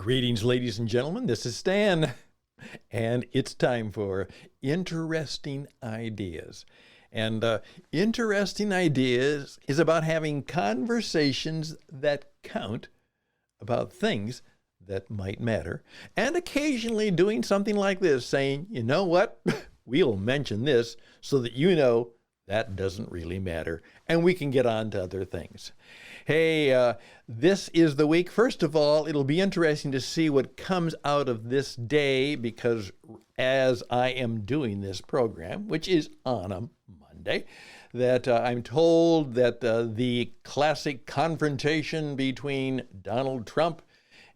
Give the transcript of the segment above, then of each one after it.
Greetings, ladies and gentlemen. This is Stan, and it's time for Interesting Ideas. And Interesting Ideas is about having conversations that count about things that might matter, and occasionally doing something like this, saying, you know what, we'll mention this so that you know that doesn't really matter, and we can get on to other things. Hey, this is the week. First of all, it'll be interesting to see what comes out of this day, because as I am doing this program, which is on a Monday, that I'm told that the classic confrontation between Donald Trump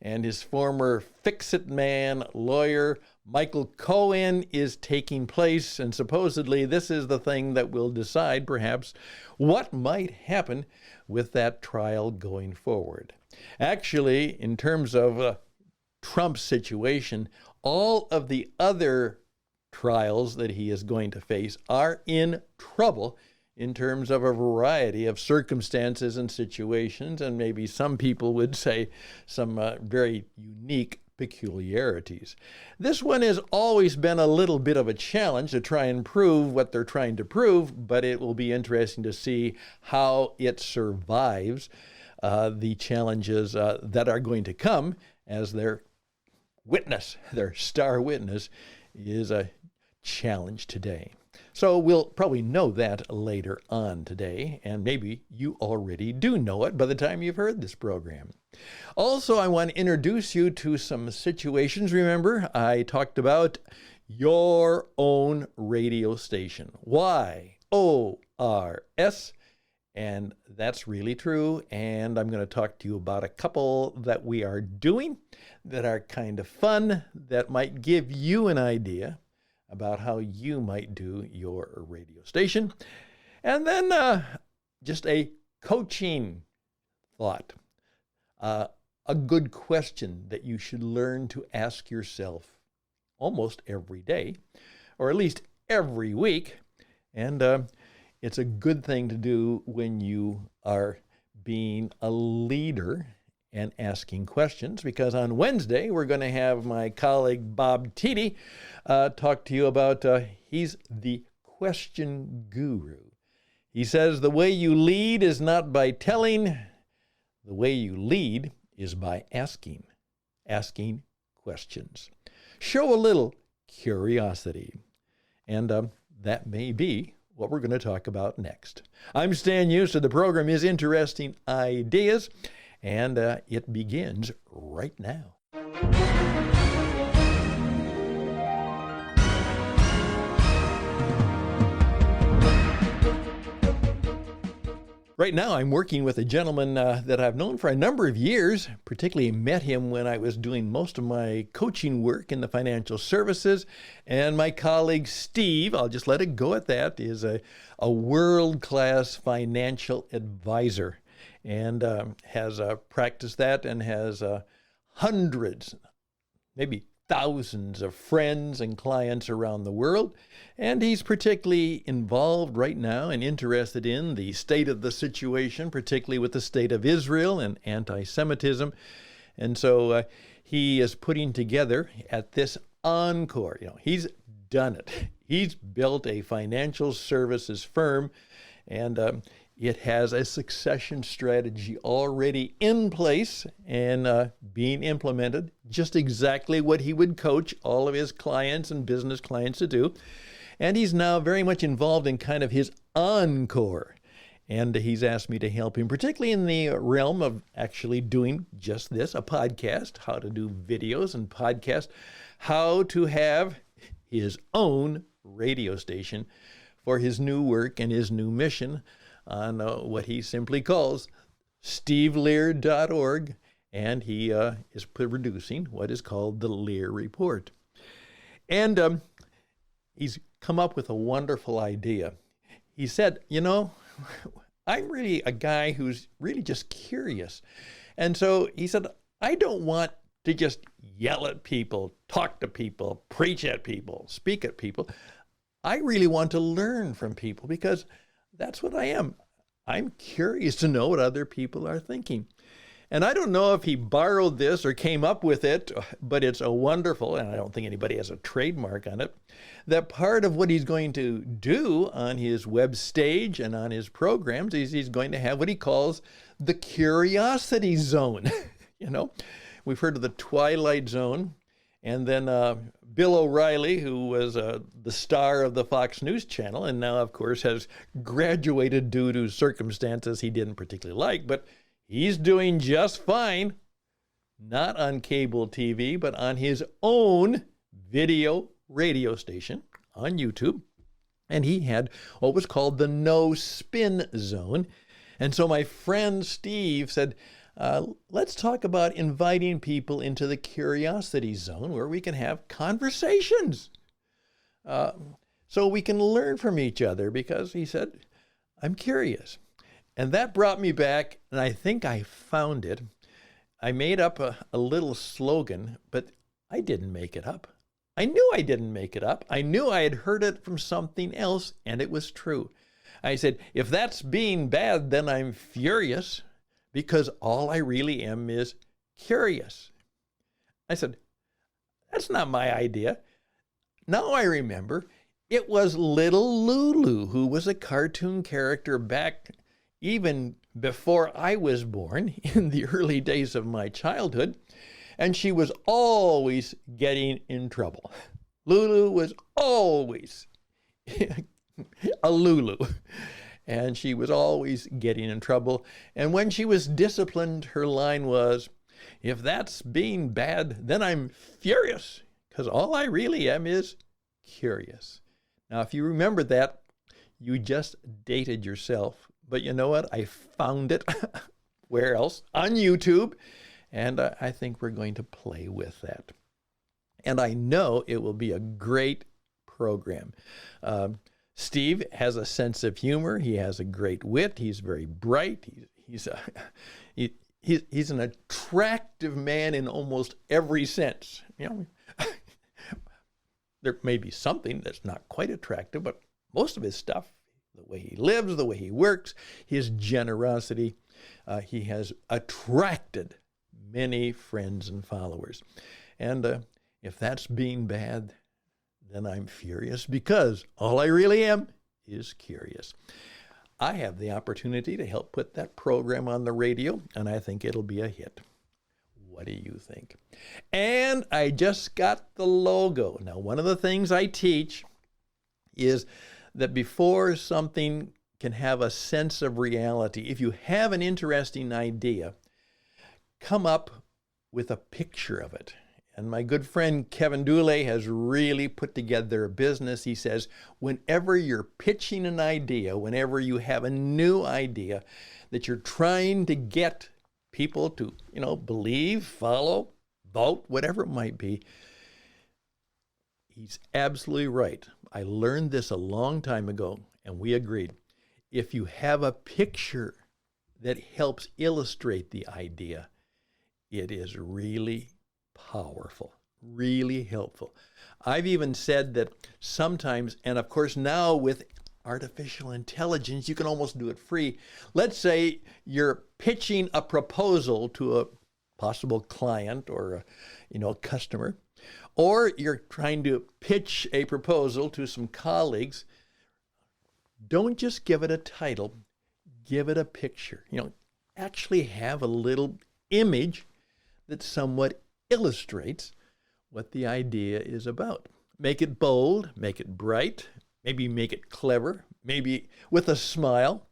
and his former fix-it man lawyer, Michael Cohen, is taking place, and supposedly this is the thing that will decide perhaps what might happen with that trial going forward. Actually, in terms of Trump's situation, all of the other trials that he is going to face are in trouble in terms of a variety of circumstances and situations, and maybe some people would say some very unique peculiarities. This one has always been a little bit of a challenge to try and prove what they're trying to prove, but it will be interesting to see how it survives the challenges that are going to come, as their witness, their star witness, is a challenge today. So we'll probably know that later on today, and maybe you already do know it by the time you've heard this program. Also, I want to introduce you to some situations. Remember, I talked about your own radio station, YORS, and that's really true, and I'm going to talk to you about a couple that we are doing that are kind of fun, that might give you an idea about how you might do your radio station. And then just a coaching thought, a good question that you should learn to ask yourself almost every day, or at least every week. And it's a good thing to do when you are being a leader and asking questions, because on Wednesday we're going to have my colleague Bob Teedy talk to you about, he's the question guru. He says the way you lead is not by telling, the way you lead is by asking questions. Show a little curiosity, and that may be what we're going to talk about next. I'm Stan Hughes, the program is Interesting Ideas, and it begins right now. Right now, I'm working with a gentleman that I've known for a number of years, particularly met him when I was doing most of my coaching work in the financial services. And my colleague Steve, I'll just let it go at that, is a world-class financial advisor, and has practiced that and has hundreds, maybe thousands of friends and clients around the world. And he's particularly involved right now and interested in the state of the situation, particularly with the state of Israel and anti-Semitism. And so he is putting together at this encore, he's done it. He's built a financial services firm, and it has a succession strategy already in place and being implemented, just exactly what he would coach all of his clients and business clients to do. And he's now very much involved in kind of his encore. And he's asked me to help him, particularly in the realm of actually doing just this, a podcast, how to do videos and podcasts, how to have his own radio station for his new work and his new mission on what he simply calls stevelear.org, and he is producing what is called the Lear Report. And he's come up with a wonderful idea. He said, I'm really a guy who's really just curious. And so he said, I don't want to just yell at people, talk to people, preach at people, speak at people. I really want to learn from people, because that's what I am. I'm curious to know what other people are thinking. And I don't know if he borrowed this or came up with it, but it's a wonderful, and I don't think anybody has a trademark on it, that part of what he's going to do on his web stage and on his programs is he's going to have what he calls the curiosity zone. You know, we've heard of the Twilight Zone, and then Bill O'Reilly, who was the star of the Fox News Channel, and now, of course, has graduated due to circumstances he didn't particularly like, but he's doing just fine, not on cable TV, but on his own video radio station on YouTube. And he had what was called the no spin zone. And so my friend Steve said, let's talk about inviting people into the curiosity zone where we can have conversations. So we can learn from each other, because he said, I'm curious. And that brought me back, and I think I found it. I made up a little slogan, but I didn't make it up. I knew I didn't make it up. I knew I had heard it from something else, and it was true. I said, if that's being bad, then I'm furious, because all I really am is curious. I said, that's not my idea. Now I remember, it was little Lulu, who was a cartoon character back even before I was born, in the early days of my childhood, and she was always getting in trouble. Lulu was always a Lulu, and she was always getting in trouble. And when she was disciplined, her line was, if that's being bad, then I'm furious, because all I really am is curious. Now, if you remember that, you just dated yourself. But you know what? I found it. Where else? On YouTube. And I think we're going to play with that. And I know it will be a great program. Steve has a sense of humor. He has a great wit. He's very bright. He's an attractive man in almost every sense. You know, there may be something that's not quite attractive, but most of his stuff, the way he lives, the way he works, his generosity, he has attracted many friends and followers. And if that's being bad, then I'm furious, because all I really am is curious. I have the opportunity to help put that program on the radio, and I think it'll be a hit. What do you think? And I just got the logo. Now, one of the things I teach is that before something can have a sense of reality, if you have an interesting idea, come up with a picture of it. And my good friend Kevin Dooley has really put together a business. He says, whenever you're pitching an idea, whenever you have a new idea that you're trying to get people to, believe, follow, vote, whatever it might be, he's absolutely right. I learned this a long time ago, and we agreed. If you have a picture that helps illustrate the idea, it is really powerful, really helpful. I've even said that sometimes, and of course now with artificial intelligence, you can almost do it free. Let's say you're pitching a proposal to a possible client or a customer, or you're trying to pitch a proposal to some colleagues. Don't just give it a title, give it a picture. Actually have a little image that somewhat illustrates what the idea is about. Make it bold, make it bright, maybe make it clever, maybe with a smile.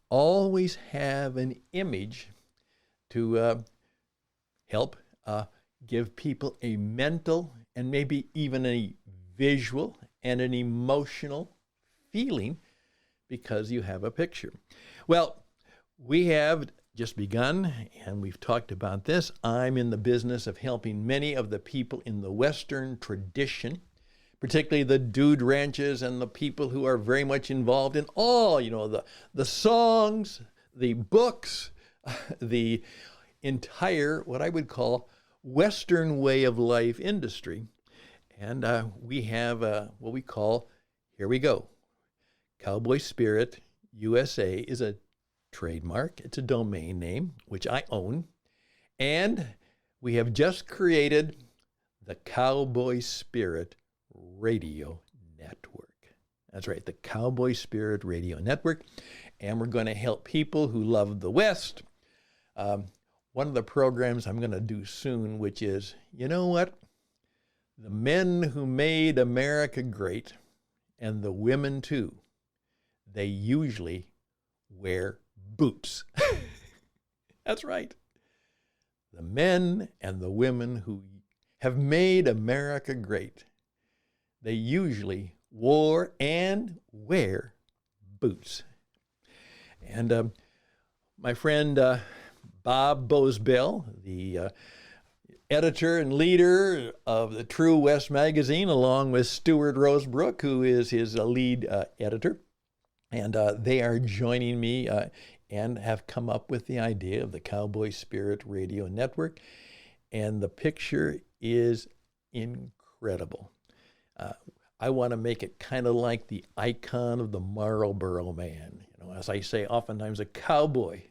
Always have an image to help give people a mental and maybe even a visual and an emotional feeling, because you have a picture. Well, we have just begun, and we've talked about this. I'm in the business of helping many of the people in the Western tradition, particularly the dude ranches and the people who are very much involved in all, the songs, the books, the entire, what I would call, Western way of life industry. And we have what we call, here we go, Cowboy Spirit USA is a trademark. It's a domain name, which I own. And we have just created the Cowboy Spirit Radio Network. That's right, the Cowboy Spirit Radio Network. And we're going to help people who love the West. One of the programs I'm going to do soon, which is, you know what? The men who made America great, and the women too, they usually wear boots. That's right. The men and the women who have made America great, they usually wore and wear boots. And my friend Bob Bosbell, the editor and leader of the True West magazine, along with Stuart Rosebrook, who is his lead editor, and they are joining me and have come up with the idea of the Cowboy Spirit Radio Network. And the picture is incredible. I want to make it kind of like the icon of the Marlboro Man. You know, as I say, oftentimes a cowboy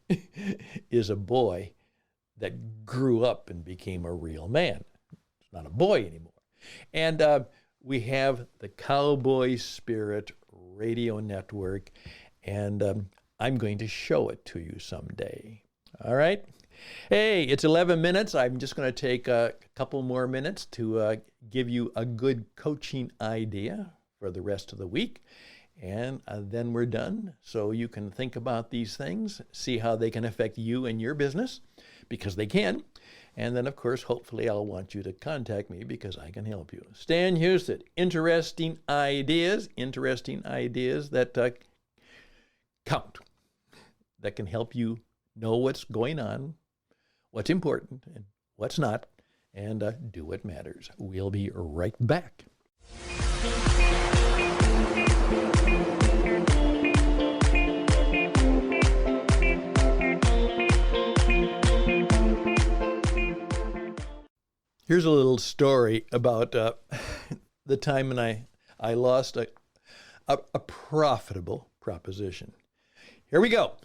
is a boy that grew up and became a real man. It's not a boy anymore. And we have the Cowboy Spirit Radio Network, and I'm going to show it to you someday. All right? Hey, it's 11 minutes. I'm just going to take a couple more minutes to give you a good coaching idea for the rest of the week. And then we're done. So you can think about these things, see how they can affect you and your business, because they can. And then, of course, hopefully I'll want you to contact me because I can help you. Stan Houston, interesting ideas that count, that can help you know what's going on, what's important and what's not, and do what matters. We'll be right back. Here's a little story about the time when I lost a profitable proposition. Here we go.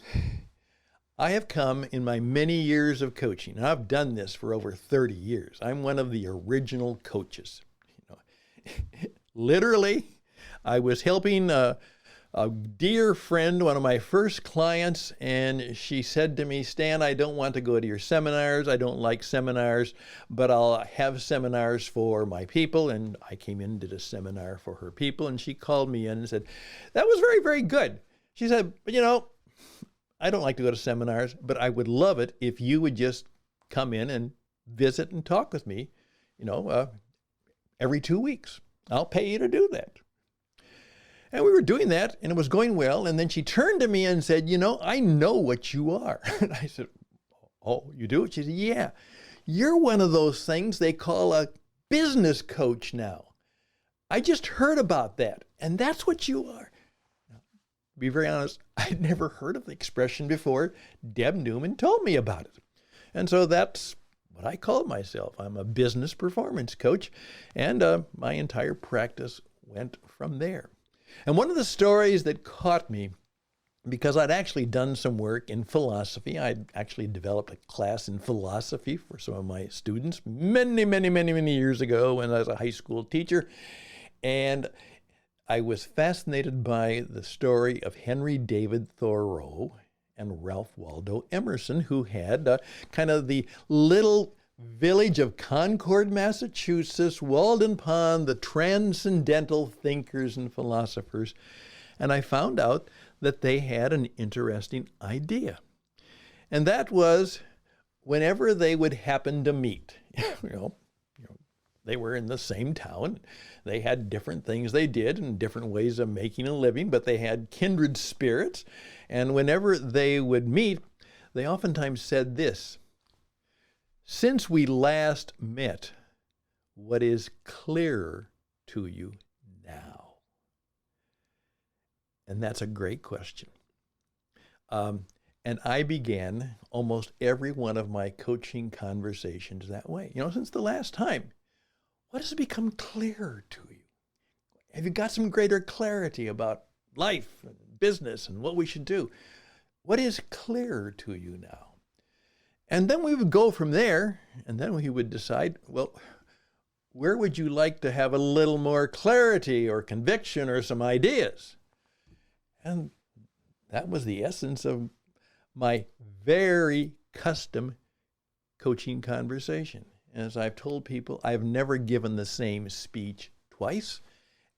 I have come in my many years of coaching, and I've done this for over 30 years. I'm one of the original coaches. You know, literally, I was helping a dear friend, one of my first clients, and she said to me, Stan, I don't want to go to your seminars. I don't like seminars, but I'll have seminars for my people. And I came in and did a seminar for her people, and she called me in and said, that was very, very good. She said, but you know, I don't like to go to seminars, but I would love it if you would just come in and visit and talk with me, you know, every 2 weeks. I'll pay you to do that. And we were doing that, and it was going well. And then she turned to me and said, you know, I know what you are. And I said, oh, you do? She said, yeah, you're one of those things they call a business coach now. I just heard about that, and that's what you are. To be very honest, I'd never heard of the expression before. Deb Newman told me about it. And so that's what I called myself. I'm a business performance coach, and my entire practice went from there. And one of the stories that caught me, because I'd actually done some work in philosophy, I'd actually developed a class in philosophy for some of my students many years ago when I was a high school teacher. And I was fascinated by the story of Henry David Thoreau and Ralph Waldo Emerson, who had kind of the little village of Concord, Massachusetts, walled upon the transcendental thinkers and philosophers. And I found out that they had an interesting idea. And that was whenever they would happen to meet, they were in the same town. They had different things they did and different ways of making a living, but they had kindred spirits. And whenever they would meet, they oftentimes said this: since we last met, what is clearer to you now? And that's a great question. And I began almost every one of my coaching conversations that way. Since the last time, what has become clearer to you? Have you got some greater clarity about life and business and what we should do? What is clearer to you now? And then we would go from there, and then we would decide, well, where would you like to have a little more clarity or conviction or some ideas? And that was the essence of my very custom coaching conversation. As I've told people, I've never given the same speech twice,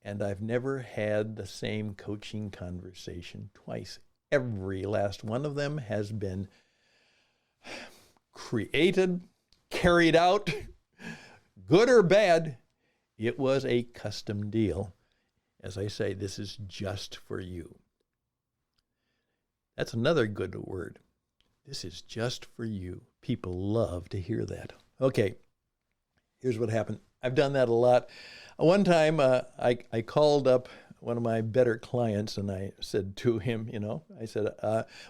and I've never had the same coaching conversation twice. Every last one of them has been created, carried out, good or bad. It was a custom deal. As I say, this is just for you. That's another good word. This is just for you. People love to hear that. Okay, here's what happened. I've done that a lot. One time, I called up one of my better clients, and I said to him, I said,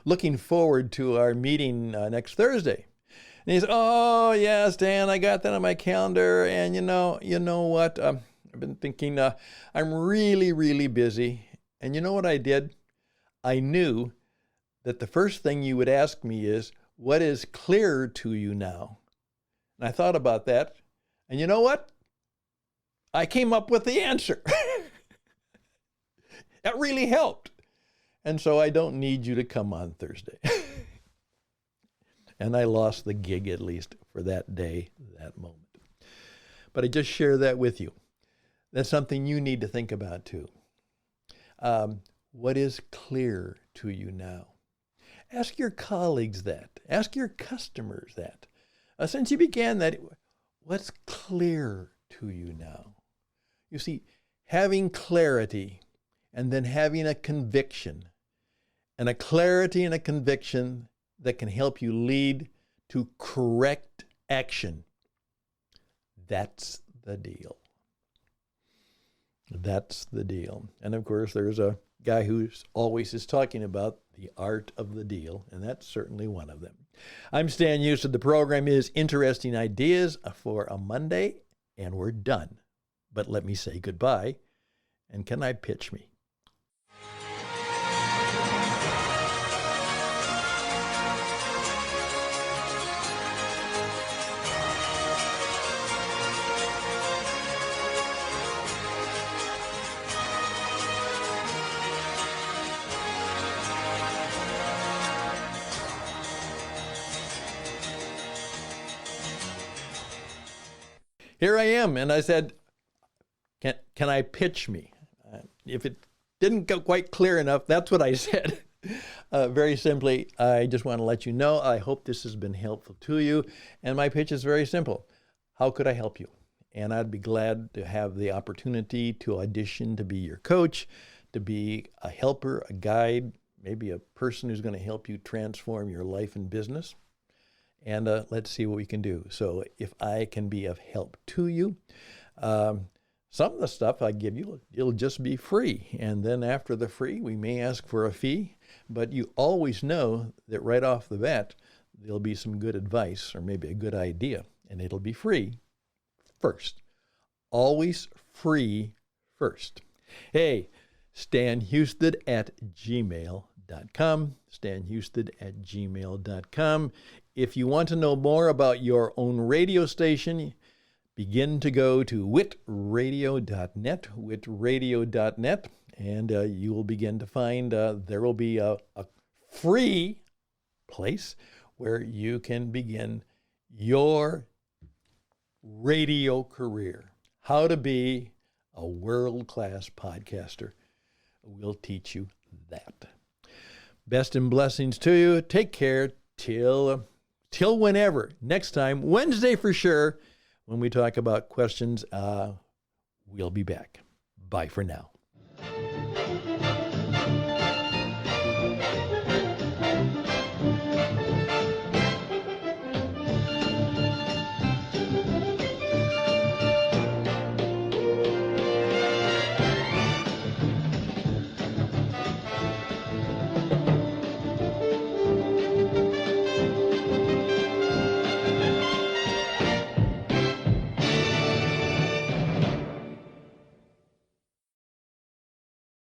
looking forward to our meeting next Thursday. And he said, oh, yes, Dan, I got that on my calendar. And you know what? I've been thinking, I'm really, really busy. And you know what I did? I knew that the first thing you would ask me is, what is clear to you now? And I thought about that. And you know what? I came up with the answer. That really helped. And so I don't need you to come on Thursday. And I lost the gig, at least for that day, that moment. But I just share that with you. That's something you need to think about too. What is clear to you now? Ask your colleagues that. Ask your customers that. Since you began that, what's clear to you now? You see, having clarity and then having a conviction, and a clarity and a conviction that can help you lead to correct action. That's the deal. That's the deal. And of course, there's a guy who always is talking about the art of the deal, and that's certainly one of them. I'm Stan Houston. The program is Interesting Ideas for a Monday, and we're done. But let me say goodbye, and can I pitch me? Here I am, and I said, can I pitch me? If it didn't go quite clear enough, that's what I said. Very simply, I just want to let you know, I hope this has been helpful to you, and my pitch is very simple. How could I help you? And I'd be glad to have the opportunity to audition to be your coach, to be a helper, a guide, maybe a person who's going to help you transform your life and business. And let's see what we can do. So if I can be of help to you, some of the stuff I give you, it'll just be free. And then after the free, we may ask for a fee. But you always know that right off the bat, there'll be some good advice or maybe a good idea. And it'll be free first. Always free first. Hey, StanHouston@gmail.com. StanHouston@gmail.com. If you want to know more about your own radio station, begin to go to witradio.net, witradio.net, and you will begin to find there will be a free place where you can begin your radio career. How to be a world-class podcaster. We'll teach you that. Best and blessings to you. Take care till whenever. Next time, Wednesday for sure, when we talk about questions, we'll be back. Bye for now.